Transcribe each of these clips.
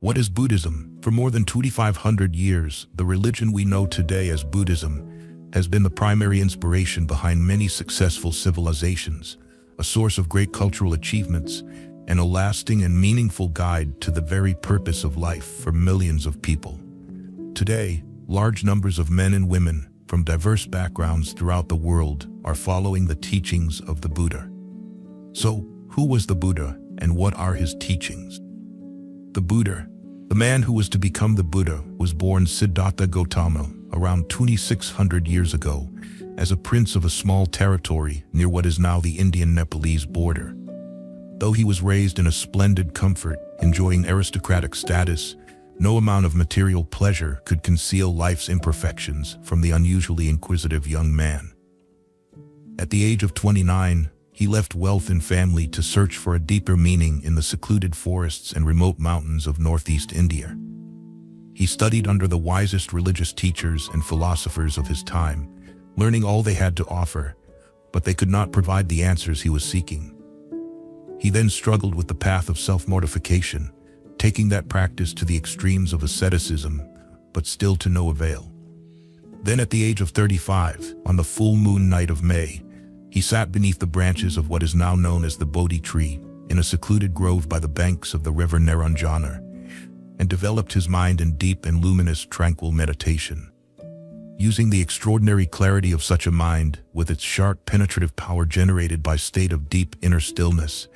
What is Buddhism? For more than 2,500 years, the religion we know today as Buddhism has been the primary inspiration behind many successful civilizations, a source of great cultural achievements, and a lasting and meaningful guide to the very purpose of life for millions of people. Today, large numbers of men and women from diverse backgrounds throughout the world are following the teachings of the Buddha. So, who was the Buddha and what are his teachings? The Buddha, the man who was to become the Buddha, was born Siddhartha Gautama around 2,600 years ago as a prince of a small territory near what is now the Indian-Nepalese border. Though he was raised in a splendid comfort, enjoying aristocratic status, no amount of material pleasure could conceal life's imperfections from the unusually inquisitive young man. At the age of 29, he left wealth and family to search for a deeper meaning in the secluded forests and remote mountains of northeast India. He studied under the wisest religious teachers and philosophers of his time, learning all they had to offer, but they could not provide the answers he was seeking. He then struggled with the path of self-mortification, taking that practice to the extremes of asceticism, but still to no avail. Then at the age of 35, on the full moon night of May, he sat beneath the branches of what is now known as the Bodhi tree in a secluded grove by the banks of the river Naranjana, and developed his mind in deep and luminous tranquil meditation. Using the extraordinary clarity of such a mind, with its sharp penetrative power generated by state of deep inner stillness,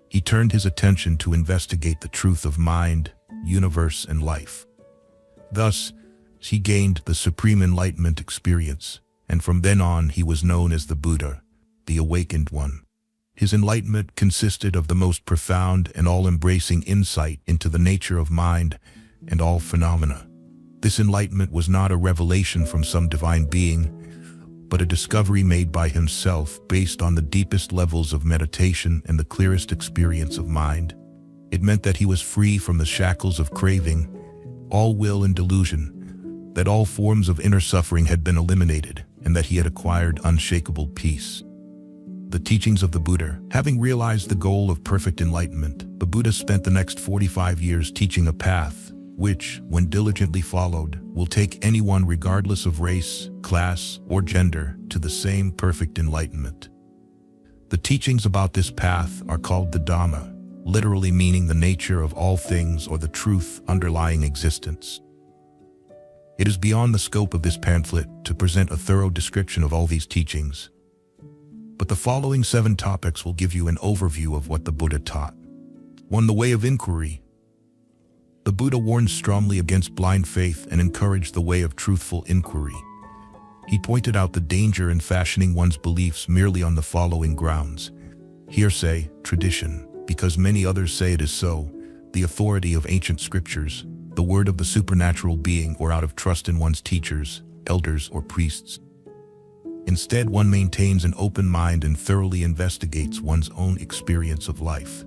he turned his attention to investigate the truth of mind, universe, and life. Thus, he gained the supreme enlightenment experience, and from then on he was known as the Buddha, the awakened one. His enlightenment consisted of the most profound and all-embracing insight into the nature of mind and all phenomena. This enlightenment was not a revelation from some divine being, but a discovery made by himself based on the deepest levels of meditation and the clearest experience of mind. It meant that he was free from the shackles of craving, all will and delusion, that all forms of inner suffering had been eliminated, and that he had acquired unshakable peace. The teachings of the Buddha. Having realized the goal of perfect enlightenment, the Buddha spent the next 45 years teaching a path which, when diligently followed, will take anyone regardless of race, class, or gender to the same perfect enlightenment. The teachings about this path are called the Dhamma, literally meaning the nature of all things or the truth underlying existence. It is beyond the scope of this pamphlet to present a thorough description of all these teachings, but the following 7 topics will give you an overview of what the Buddha taught. 1. The way of inquiry. The Buddha warned strongly against blind faith and encouraged the way of truthful inquiry. He pointed out the danger in fashioning one's beliefs merely on the following grounds: hearsay, tradition, because many others say it is so, the authority of ancient scriptures, the word of the supernatural being, or out of trust in one's teachers, elders, or priests. Instead, one maintains an open mind and thoroughly investigates one's own experience of life.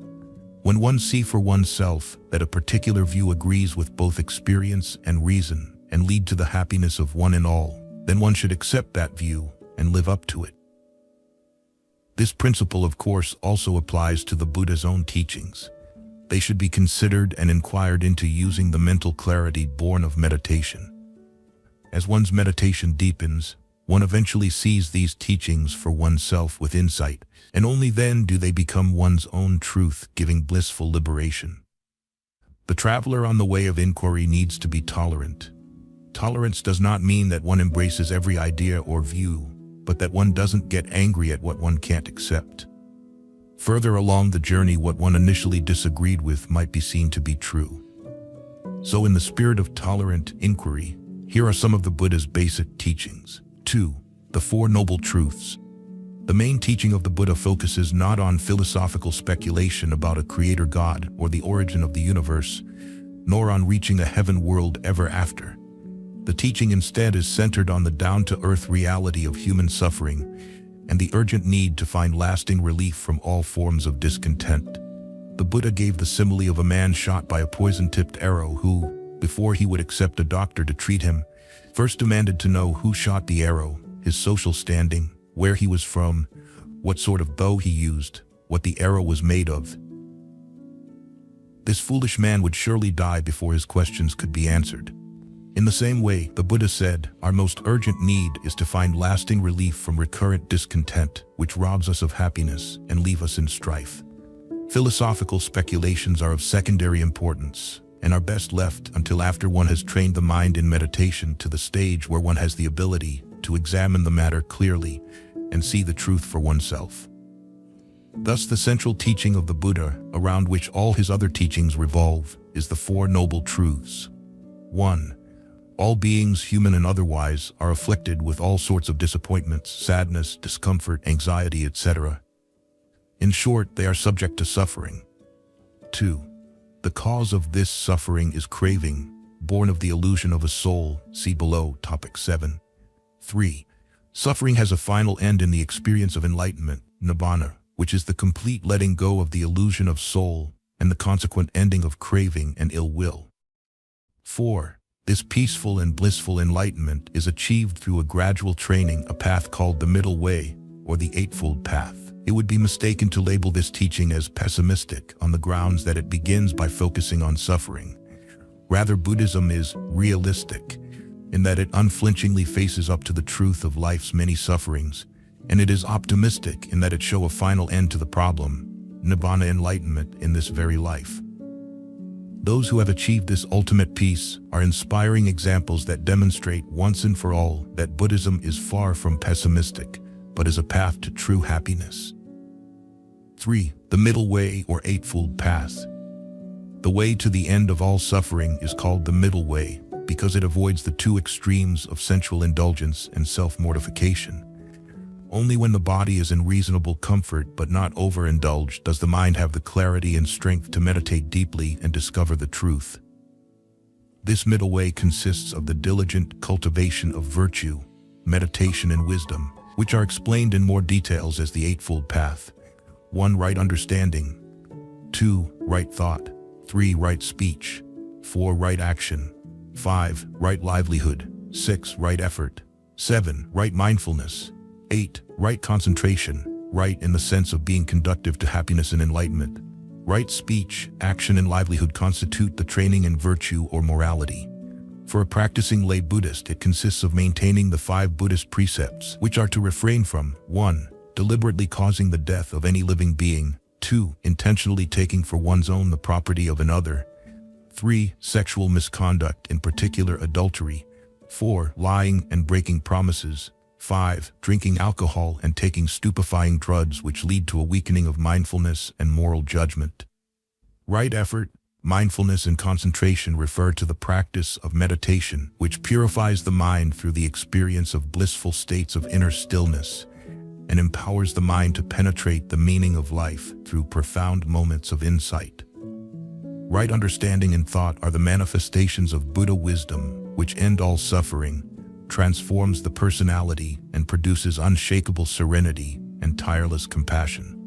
When one sees for oneself that a particular view agrees with both experience and reason and lead to the happiness of one and all, then one should accept that view and live up to it. This principle, of course, also applies to the Buddha's own teachings. They should be considered and inquired into using the mental clarity born of meditation. As one's meditation deepens, one eventually sees these teachings for oneself with insight, and only then do they become one's own truth, giving blissful liberation. The traveler on the way of inquiry needs to be tolerant. Tolerance does not mean that one embraces every idea or view, but that one doesn't get angry at what one can't accept. Further along the journey, what one initially disagreed with might be seen to be true. So in the spirit of tolerant inquiry, here are some of the Buddha's basic teachings. 2. The Four Noble Truths. The main teaching of the Buddha focuses not on philosophical speculation about a creator God or the origin of the universe, nor on reaching a heaven world ever after. The teaching instead is centered on the down-to-earth reality of human suffering and the urgent need to find lasting relief from all forms of discontent. The Buddha gave the simile of a man shot by a poison-tipped arrow who, before he would accept a doctor to treat him, first demanded to know who shot the arrow, his social standing, where he was from, what sort of bow he used, what the arrow was made of. This foolish man would surely die before his questions could be answered. In the same way, the Buddha said, our most urgent need is to find lasting relief from recurrent discontent, which robs us of happiness and leave us in strife. Philosophical speculations are of secondary importance and are best left until after one has trained the mind in meditation to the stage where one has the ability to examine the matter clearly and see the truth for oneself. Thus, the central teaching of the Buddha, around which all his other teachings revolve, is the Four Noble Truths. 1. All beings, human and otherwise, are afflicted with all sorts of disappointments, sadness, discomfort, anxiety, etc. In short, they are subject to suffering. 2. The cause of this suffering is craving, born of the illusion of a soul, see below, topic 7. 3. Suffering has a final end in the experience of enlightenment, nibbana, which is the complete letting go of the illusion of soul and the consequent ending of craving and ill will. 4. This peaceful and blissful enlightenment is achieved through a gradual training, a path called the middle way, or the Eightfold Path. It would be mistaken to label this teaching as pessimistic on the grounds that it begins by focusing on suffering. Rather, Buddhism is realistic, in that it unflinchingly faces up to the truth of life's many sufferings, and it is optimistic in that it shows a final end to the problem, nibbana enlightenment, in this very life. Those who have achieved this ultimate peace are inspiring examples that demonstrate once and for all that Buddhism is far from pessimistic, but is a path to true happiness. 3. The middle way, or Eightfold Path. The way to the end of all suffering is called the middle way because it avoids the two extremes of sensual indulgence and self-mortification. Only when the body is in reasonable comfort but not overindulged does the mind have the clarity and strength to meditate deeply and discover the truth. This middle way consists of the diligent cultivation of virtue, meditation and wisdom, which are explained in more details as the Eightfold Path. 1. Right understanding. 2. Right thought. 3. Right speech. 4. Right action. 5. Right livelihood. 6. Right effort. 7. Right mindfulness. 8. Right concentration, right in the sense of being conducive to happiness and enlightenment. Right speech, action and livelihood constitute the training in virtue or morality. For a practicing lay Buddhist, it consists of maintaining the 5 Buddhist precepts, which are to refrain from 1. Deliberately causing the death of any living being. 2. Intentionally taking for one's own the property of another. 3. Sexual misconduct, in particular adultery. 4. Lying and breaking promises. 5. Drinking alcohol and taking stupefying drugs which lead to a weakening of mindfulness and moral judgment. Right effort, mindfulness and concentration refer to the practice of meditation, which purifies the mind through the experience of blissful states of inner stillness and empowers the mind to penetrate the meaning of life through profound moments of insight. Right understanding and thought are the manifestations of Buddha wisdom, which end all suffering, transforms the personality, and produces unshakable serenity and tireless compassion.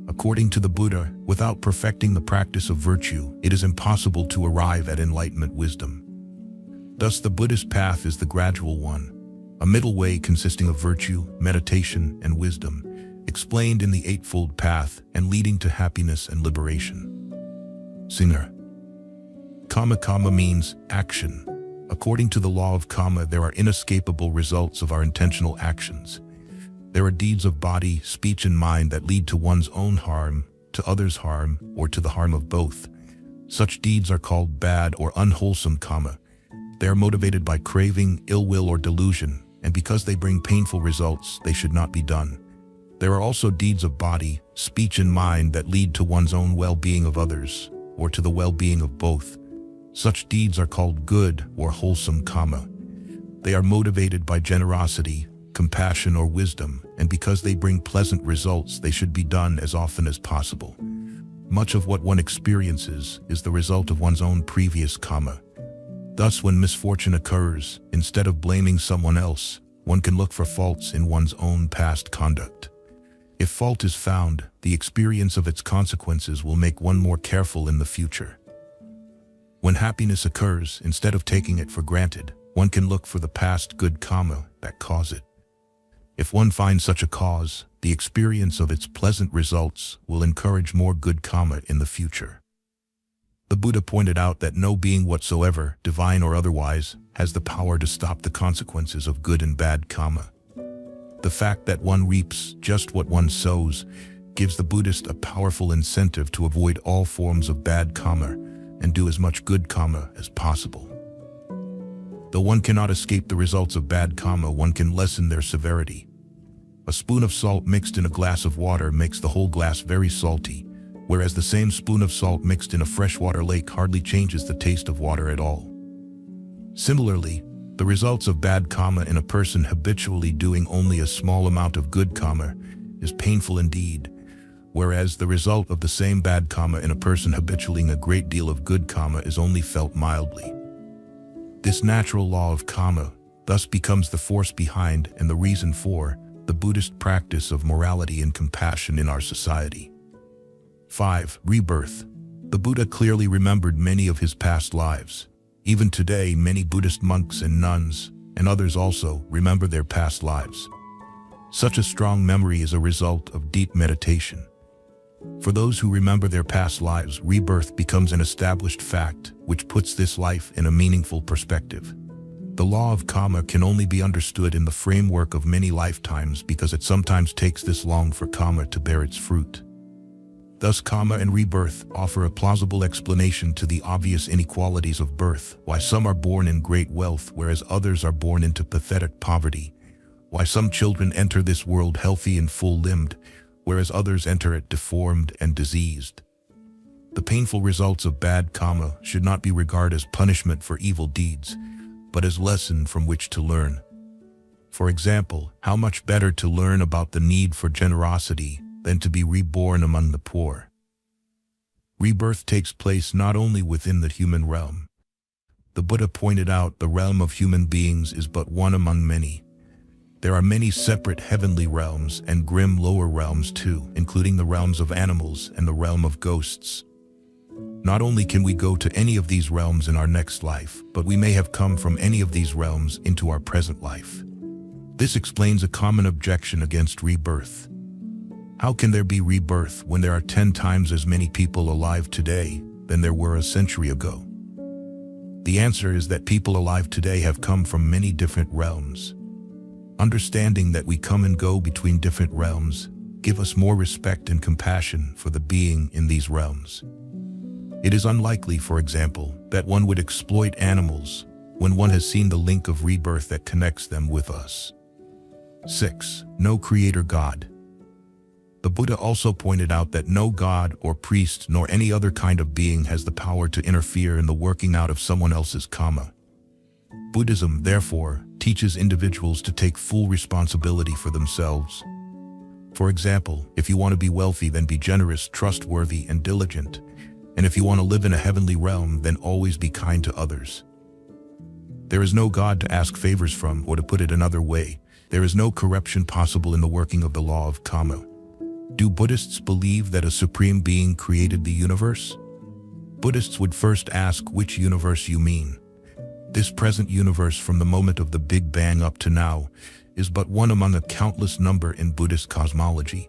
According to the Buddha, without perfecting the practice of virtue, it is impossible to arrive at enlightenment wisdom. Thus, the Buddhist path is the gradual one, a middle way consisting of virtue, meditation, and wisdom, explained in the Eightfold Path and leading to happiness and liberation. Singer. Karma means action. According to the law of karma, there are inescapable results of our intentional actions. There are deeds of body, speech, and mind that lead to one's own harm, to others' harm, or to the harm of both. Such deeds are called bad or unwholesome karma. They are motivated by craving, ill will, or delusion, and because they bring painful results, they should not be done. There are also deeds of body, speech, and mind that lead to one's own well-being of others, or to the well-being of both. Such deeds are called good or wholesome karma. They are motivated by generosity, compassion, or wisdom, and because they bring pleasant results, they should be done as often as possible. Much of what one experiences is the result of one's own previous karma. Thus, when misfortune occurs, instead of blaming someone else, one can look for faults in one's own past conduct. If fault is found, the experience of its consequences will make one more careful in the future. When happiness occurs, instead of taking it for granted, one can look for the past good karma that caused it. If one finds such a cause, the experience of its pleasant results will encourage more good karma in the future. The Buddha pointed out that no being whatsoever, divine or otherwise, has the power to stop the consequences of good and bad karma. The fact that one reaps just what one sows gives the Buddhist a powerful incentive to avoid all forms of bad karma and do as much good karma as possible. Though one cannot escape the results of bad karma, one can lessen their severity. A spoon of salt mixed in a glass of water makes the whole glass very salty, whereas the same spoon of salt mixed in a freshwater lake hardly changes the taste of water at all. Similarly, the results of bad karma in a person habitually doing only a small amount of good karma is painful indeed, whereas the result of the same bad karma in a person habitually doing a great deal of good karma is only felt mildly. This natural law of karma thus becomes the force behind and the reason for the Buddhist practice of morality and compassion in our society. 5. Rebirth. The Buddha clearly remembered many of his past lives. Even today, many Buddhist monks and nuns, and others also, remember their past lives. Such a strong memory is a result of deep meditation. For those who remember their past lives, rebirth becomes an established fact, which puts this life in a meaningful perspective. The law of karma can only be understood in the framework of many lifetimes because it sometimes takes this long for karma to bear its fruit. Thus, karma and rebirth offer a plausible explanation to the obvious inequalities of birth, why some are born in great wealth whereas others are born into pathetic poverty, why some children enter this world healthy and full-limbed, whereas others enter it deformed and diseased. The painful results of bad karma should not be regarded as punishment for evil deeds, but as lesson from which to learn. For example, how much better to learn about the need for generosity than to be reborn among the poor. Rebirth takes place not only within the human realm. The Buddha pointed out the realm of human beings is but one among many. There are many separate heavenly realms and grim lower realms too, including the realms of animals and the realm of ghosts. Not only can we go to any of these realms in our next life, but we may have come from any of these realms into our present life. This explains a common objection against rebirth. How can there be rebirth when there are 10 times as many people alive today than there were a century ago? The answer is that people alive today have come from many different realms. Understanding that we come and go between different realms give us more respect and compassion for the being in these realms. It is unlikely, for example, that one would exploit animals when one has seen the link of rebirth that connects them with us. 6. No creator God. The Buddha also pointed out that no god or priest nor any other kind of being has the power to interfere in the working out of someone else's karma. Buddhism, therefore, teaches individuals to take full responsibility for themselves. For example, if you want to be wealthy, then be generous, trustworthy, and diligent. And if you want to live in a heavenly realm, then always be kind to others. There is no God to ask favors from, or to put it another way, there is no corruption possible in the working of the law of karma. Do Buddhists believe that a supreme being created the universe? Buddhists would first ask which universe you mean. This present universe from the moment of the Big Bang up to now is but one among a countless number in Buddhist cosmology.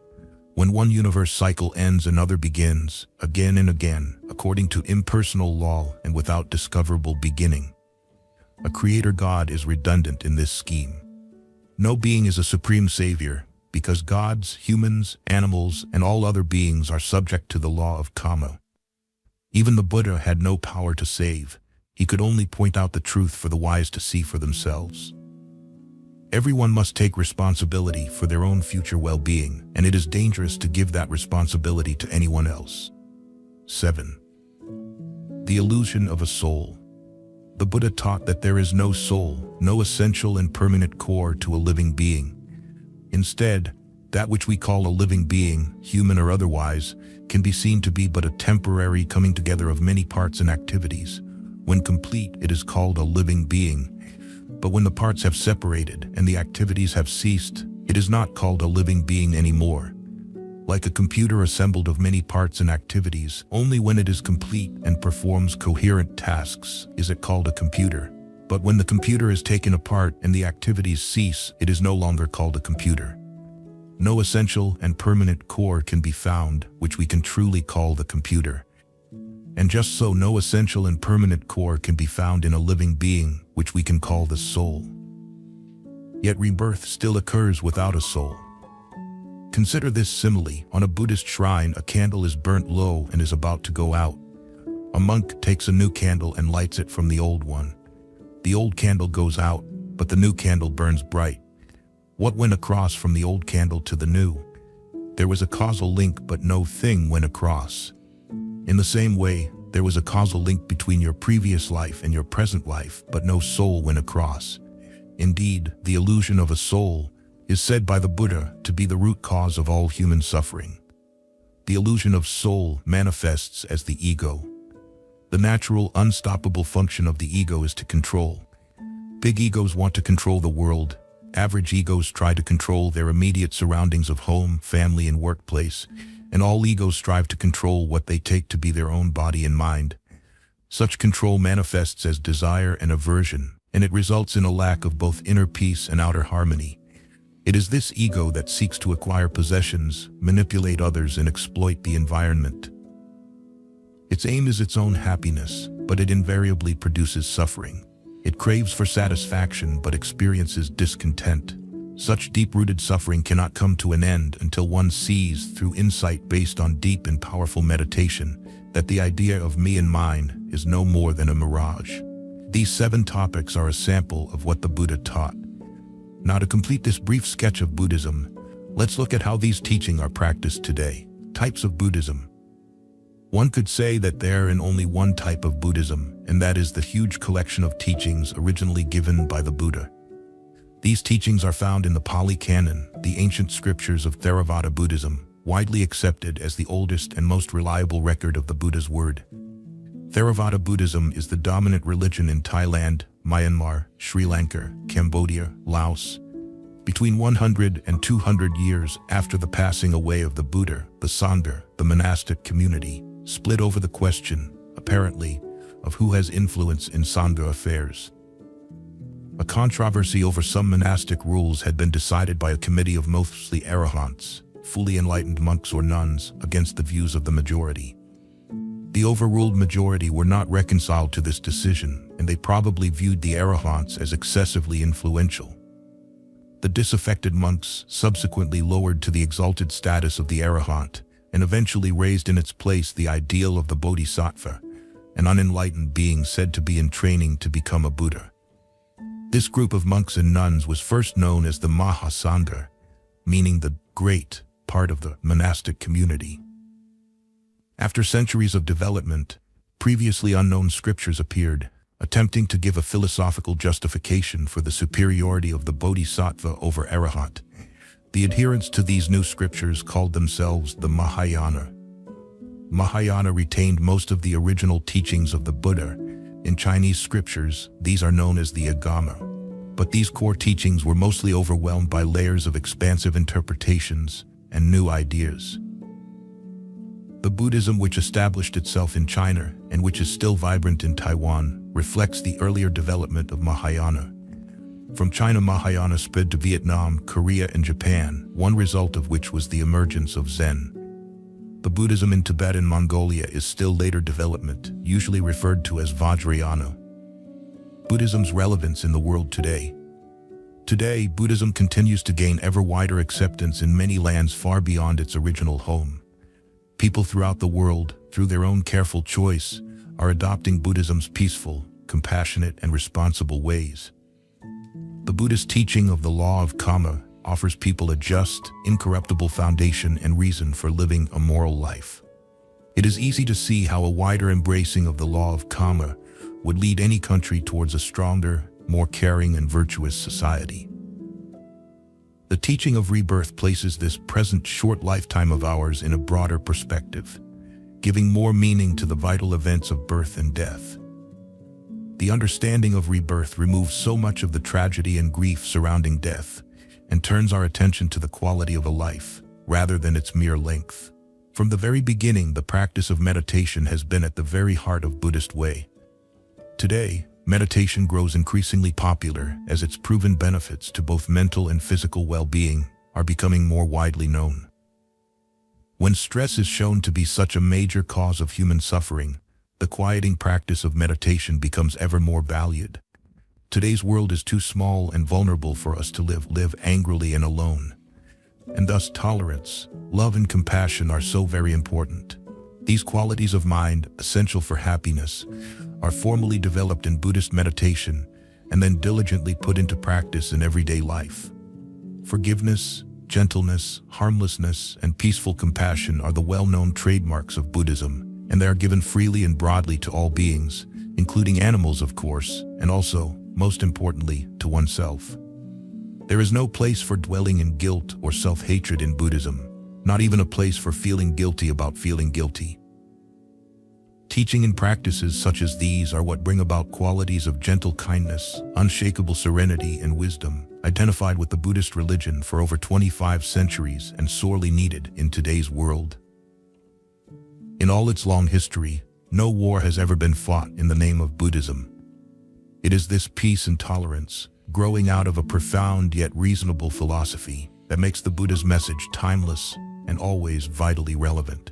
When one universe cycle ends, another begins, again and again, according to impersonal law and without discoverable beginning. A creator God is redundant in this scheme. No being is a supreme savior, because gods, humans, animals, and all other beings are subject to the law of karma. Even the Buddha had no power to save. He could only point out the truth for the wise to see for themselves. Everyone must take responsibility for their own future well-being, and it is dangerous to give that responsibility to anyone else. 7. The illusion of a soul. The Buddha taught that there is no soul, no essential and permanent core to a living being. Instead, that which we call a living being, human or otherwise, can be seen to be but a temporary coming together of many parts and activities. When complete, it is called a living being. But when the parts have separated and the activities have ceased, it is not called a living being anymore. Like a computer assembled of many parts and activities, only when it is complete and performs coherent tasks is it called a computer. But when the computer is taken apart and the activities cease, it is no longer called a computer. No essential and permanent core can be found, which we can truly call the computer. And just so, no essential and permanent core can be found in a living being, which we can call the soul. Yet rebirth still occurs without a soul. Consider this simile. On a Buddhist shrine, a candle is burnt low and is about to go out. A monk takes a new candle and lights it from the old one. The old candle goes out, but the new candle burns bright. What went across from the old candle to the new? There was a causal link, but no thing went across. In the same way, there was a causal link between your previous life and your present life, but no soul went across. Indeed, the illusion of a soul is said by the Buddha to be the root cause of all human suffering. The illusion of soul manifests as the ego. The natural, unstoppable function of the ego is to control. Big egos want to control the world. Average egos try to control their immediate surroundings of home, family, and workplace. And all egos strive to control what they take to be their own body and mind. Such control manifests as desire and aversion, and it results in a lack of both inner peace and outer harmony. It is this ego that seeks to acquire possessions, manipulate others, and exploit the environment. Its aim is its own happiness, but it invariably produces suffering. It craves for satisfaction but experiences discontent. Such deep-rooted suffering cannot come to an end until one sees, through insight based on deep and powerful meditation, that the idea of me and mine is no more than a mirage. These 7 topics are a sample of what the Buddha taught. Now, to complete this brief sketch of Buddhism, let's look at how these teachings are practiced today. Types of Buddhism. One could say that there is only one type of Buddhism, and that is the huge collection of teachings originally given by the Buddha. These teachings are found in the Pali Canon, the ancient scriptures of Theravada Buddhism, widely accepted as the oldest and most reliable record of the Buddha's word. Theravada Buddhism is the dominant religion in Thailand, Myanmar, Sri Lanka, Cambodia, Laos. Between 100 and 200 years after the passing away of the Buddha, the Sangha, the monastic community, split over the question, apparently, of who has influence in Sangha affairs. A controversy over some monastic rules had been decided by a committee of mostly arahants, fully enlightened monks or nuns, against the views of the majority. The overruled majority were not reconciled to this decision, and they probably viewed the arahants as excessively influential. The disaffected monks subsequently lowered to the exalted status of the arahant, and eventually raised in its place the ideal of the bodhisattva, an unenlightened being said to be in training to become a Buddha. This group of monks and nuns was first known as the Mahasangha, meaning the great part of the monastic community. After centuries of development, previously unknown scriptures appeared, attempting to give a philosophical justification for the superiority of the bodhisattva over arahant. The adherents to these new scriptures called themselves the Mahayana. Mahayana retained most of the original teachings of the Buddha. In Chinese scriptures, these are known as the Agama. But these core teachings were mostly overwhelmed by layers of expansive interpretations and new ideas. The Buddhism which established itself in China and which is still vibrant in Taiwan reflects the earlier development of Mahayana. From China, Mahayana spread to Vietnam, Korea, and Japan, one result of which was the emergence of Zen. The Buddhism in Tibet and Mongolia is still later development, usually referred to as Vajrayana. Buddhism's relevance in the world today. Today, Buddhism continues to gain ever wider acceptance in many lands far beyond its original home. People throughout the world, through their own careful choice, are adopting Buddhism's peaceful, compassionate, and responsible ways. The Buddhist teaching of the law of karma offers people a just, incorruptible foundation and reason for living a moral life. It is easy to see how a wider embracing of the law of karma would lead any country towards a stronger, more caring and virtuous society. The teaching of rebirth places this present short lifetime of ours in a broader perspective, giving more meaning to the vital events of birth and death. The understanding of rebirth removes so much of the tragedy and grief surrounding death and turns our attention to the quality of a life, rather than its mere length. From the very beginning, the practice of meditation has been at the very heart of Buddhist way. Today, meditation grows increasingly popular as its proven benefits to both mental and physical well-being are becoming more widely known. When stress is shown to be such a major cause of human suffering, the quieting practice of meditation becomes ever more valued. Today's world is too small and vulnerable for us to live angrily and alone. And thus tolerance, love and compassion are so very important. These qualities of mind, essential for happiness, are formally developed in Buddhist meditation and then diligently put into practice in everyday life. Forgiveness, gentleness, harmlessness, and peaceful compassion are the well-known trademarks of Buddhism, and they are given freely and broadly to all beings, including animals, of course, and also, most importantly, to oneself. There is no place for dwelling in guilt or self-hatred in Buddhism, not even a place for feeling guilty about feeling guilty. Teaching and practices such as these are what bring about qualities of gentle kindness, unshakable serenity, and wisdom, identified with the Buddhist religion for over 25 centuries and sorely needed in today's world. In all its long history, no war has ever been fought in the name of Buddhism. It is this peace and tolerance, growing out of a profound yet reasonable philosophy, that makes the Buddha's message timeless and always vitally relevant.